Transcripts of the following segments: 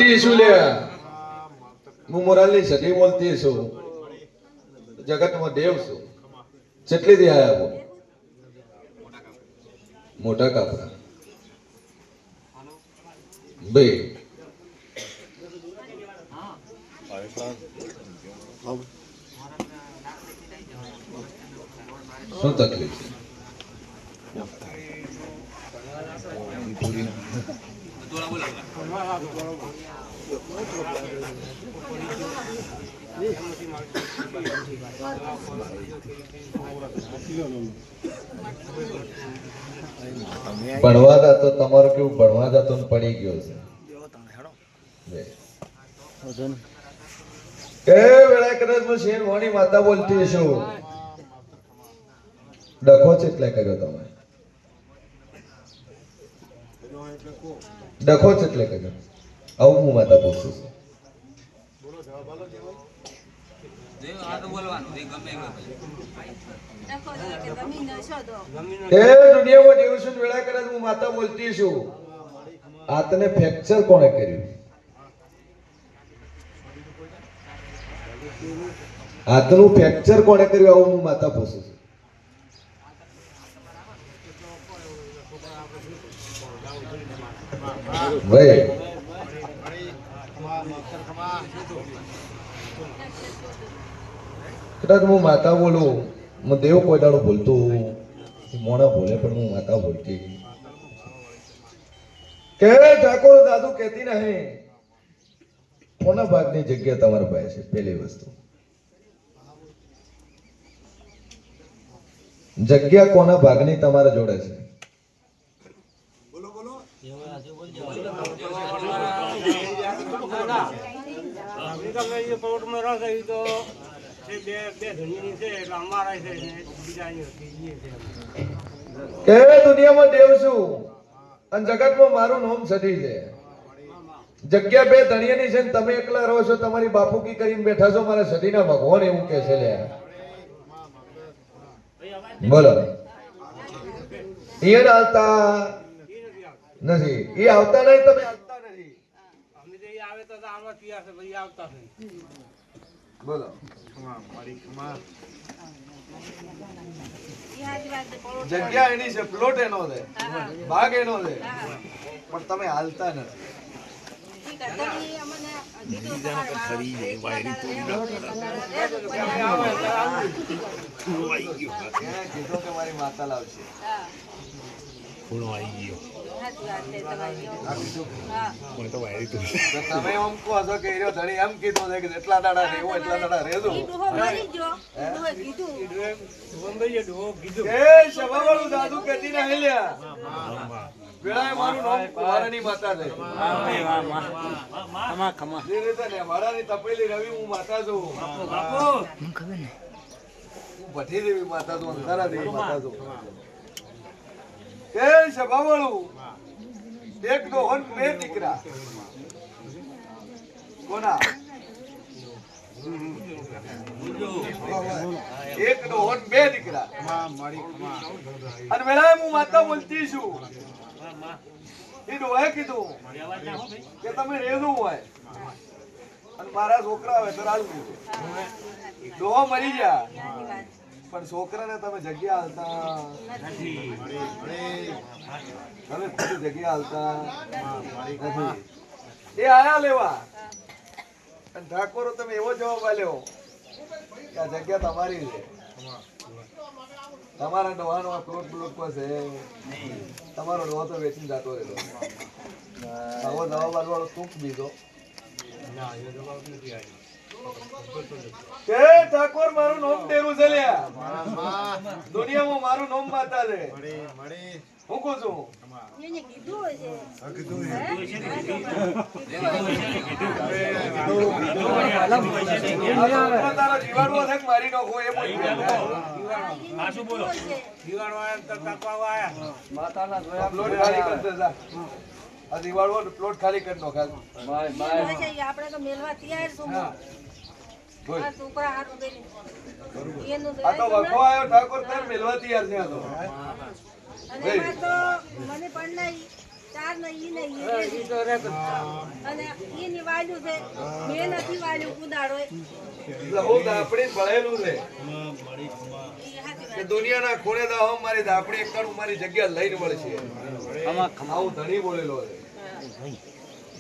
બોલતી છું લે હું મોરાલની સધી બોલતી છું જગતમાં દેવ છું કેટલી દી આયા બોલ મોટા કાપરા બે શું તકલીફ છે ભણવા જાતો તમારું કેવું ભણવા જાતો ને પડી ગયો છે કે વેળા કદાચ હું શેર વાણી માતા બોલતી છું ડખો છે એટલે કર્યો તમે ડખો છે એટલે કર્યો આવું હું માતા પૂછું છું દુનિયામાં દેવસુન વેળા કદાચ હું માતા બોલતી છું હાથને ફ્રેક્ચર કોણે કર્યું હાથનું ફ્રેક્ચર કોણે કર્યું આવું હું માતા પૂછું છું ભાઈ કદાચ હું માતા બોલું હું દેવ કોઈ દાડો બોલતો મોણા બોલે પણ હું માતા બોલતી કે ઠાકોર દાદુ કહેતી નહીં કોના ભાગની જગ્યા તમારા પાસે છે પહેલી વસ્તુ જગ્યા કોના ભાગની તમારા જોડે છે કે દુનિયામાં દેવ છું અને જગતમાં મારું નામ સધી છે જગ્યા બે ધણીયાની છે ને તમે એકલા રહો છો તમારી બાપુકી કરીને બેઠા છો મારા સધીના ભગવાન એવું કે છે લે બોલો એ આવતા નથી એ આવતા નહીં તમે આવતા નથી અમે જે આવે તો આમાં તૈયાર છે ભાઈ આવતા નથી બોલો જગ્યા એની છે પ્લોટ એનો છે ભાગ એનો છે પણ તમે હાલતા નથી કીધું કે મારી માતા લાવશે તમે એમ કહો છો કે એમ કીધું છે કે એટલા દાડા રહેવો એટલા દાડા રહેજો દાદુ કહેતી ના હેલ્યા વેળાએ મારું નામ કુંવારાની માતા છે જે રીતે ને મારાની તપેલી રવિ હું માતા છું હું ભઠ્ઠી દેવી માતા છું અંધારા દેવી માતા છું કે સભાવાળું એક દોહન બે દીકરા કોના એક દોહન બે દીકરા અને વેળાએ હું માતા બોલતી છું એ ડોહે કીધું કે તમે રેલું હોય અને મારા છોકરા હોય તો રાડું ડોહો મરી ગયા પણ છોકરાને તમે જગ્યા હાલતા તમે ખુદ જગ્યા હાલતા નથી એ આયા લેવા અને ઠાકોરો તમે એવો જવાબ આલ્યો કે આ જગ્યા તમારી છે તમારા ડોહાનો પ્લોટ પ્લોટ પાસે તમારો ડોહો તો વેચીને જતો રહેલો આવો જવાબ આલવાળો તું બીજો કે ઠાકોર મારું નામ તેરું છે લ્યા દુનિયામાં મારું નામ માતા છે હું કહું છું એને કીધું છે તારા જીવાડો છે મારી નાખો એ બોલો જીવાડો આયા તો કાપવા આયા માતાના જોયા પ્લોટ ખાલી કરી દે આ જીવાડો પ્લોટ ખાલી કરી દો ખાલી આપણે તો મેલવા તૈયાર છું આ છોકરા હારું કરી એનું આ તો વખો આયો ઠાકોર તાર મેલવા તૈયાર છે આ તો અને આ તો મને પણ નહીં ચાર નહીં નહીં અને એની વાલ્યું છે મેં નથી વાલ્યું કુદાડો એટલે હું દાપડી ભળેલું છે કે દુનિયાના ખૂણે દા હમ મારી દાપડી એકણ મારી જગ્યા લઈને વળશે આવું ધણી બોલેલો છે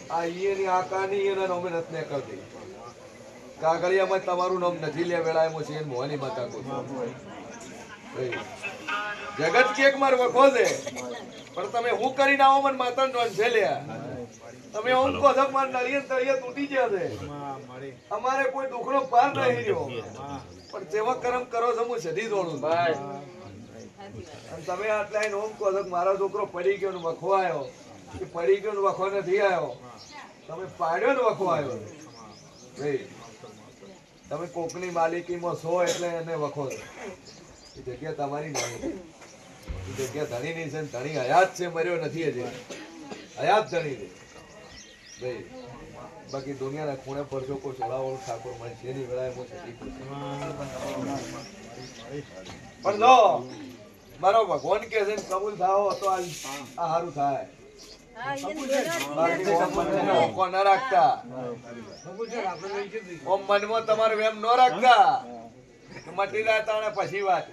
આ ઈયની આકાની એના નોમે નતને કરતી કાગળિયામાં તમારું નામ નથી લે વેળામાં છે મોહની માતા કો જગત કેક માર વખો છે પણ તમે હું કરીને આવો મને માતા નોન છે લ્યા તમે ઓમ કો ધક માર નળિયે તળિયે તૂટી ગયા છે અમારે કોઈ દુખનો પાર નહીં રહ્યો પણ જેવા કર્મ કરો છો હું સધી દોડું ભાઈ અને તમે આટલા ઓમ કો ધક મારો છોકરો પડી ગયો ને વખો આવ્યો કે પડી ગયો ને વખો નથી આવ્યો તમે પાડ્યો ને વખો આવ્યો ભાઈ તમે કોકની માલિકીમાં છો એટલે એને વખો એ જગ્યા તમારી નહીં એ જગ્યા ધણી ની છે ધણી હયાત છે મર્યો નથી હજી હયાત ધણી છે ભાઈ બાકી દુનિયાના ખૂણે પડશો કોઈ ચોળાવાળું ઠાકોર મને છે ની વેળાએ હું છતી પણ જો મારો ભગવાન કે છે કબૂલ થાઓ તો આ સારું થાય ના રાખતા મનમાં તમારે એમ ન રાખતા મટી જાય તાણે પછી વાત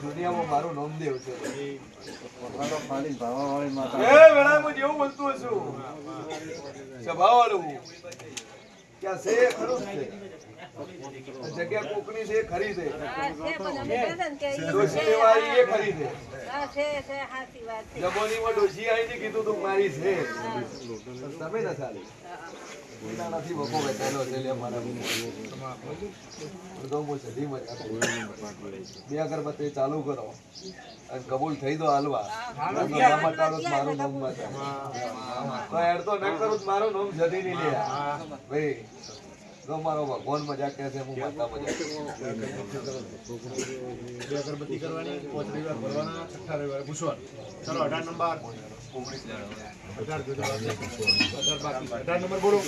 દુનિયામાં મારું નામ દેવ છે જેવું બોલતું છું સભા વાળું ક્યાં છે ખરું છે જગ્યા કોકની છે ખરી છે ડોશી લેવા આવી એ ખરી છે જમોનીમાં ડોશી આવીને કીધું તું મારી છે તમે ના ચાલી નથી બકો બેઠેલો છે લે મારા તો હું સધી મજા બે અગરબત્તી ચાલુ કરો અને કબૂલ થઈ દો હાલવા મારું નામ તો એડ તો ન કરું મારું નામ જતી નહીં લે ભાઈ જો મારો ભગવાન મજા કહે છે હું માતા મજા બે અગરબત્તી કરવાની 5 રવિવાર ભરવાના 6 રવિવાર પૂછવાનું ચલો 18 નંબર 18 નંબર બોલો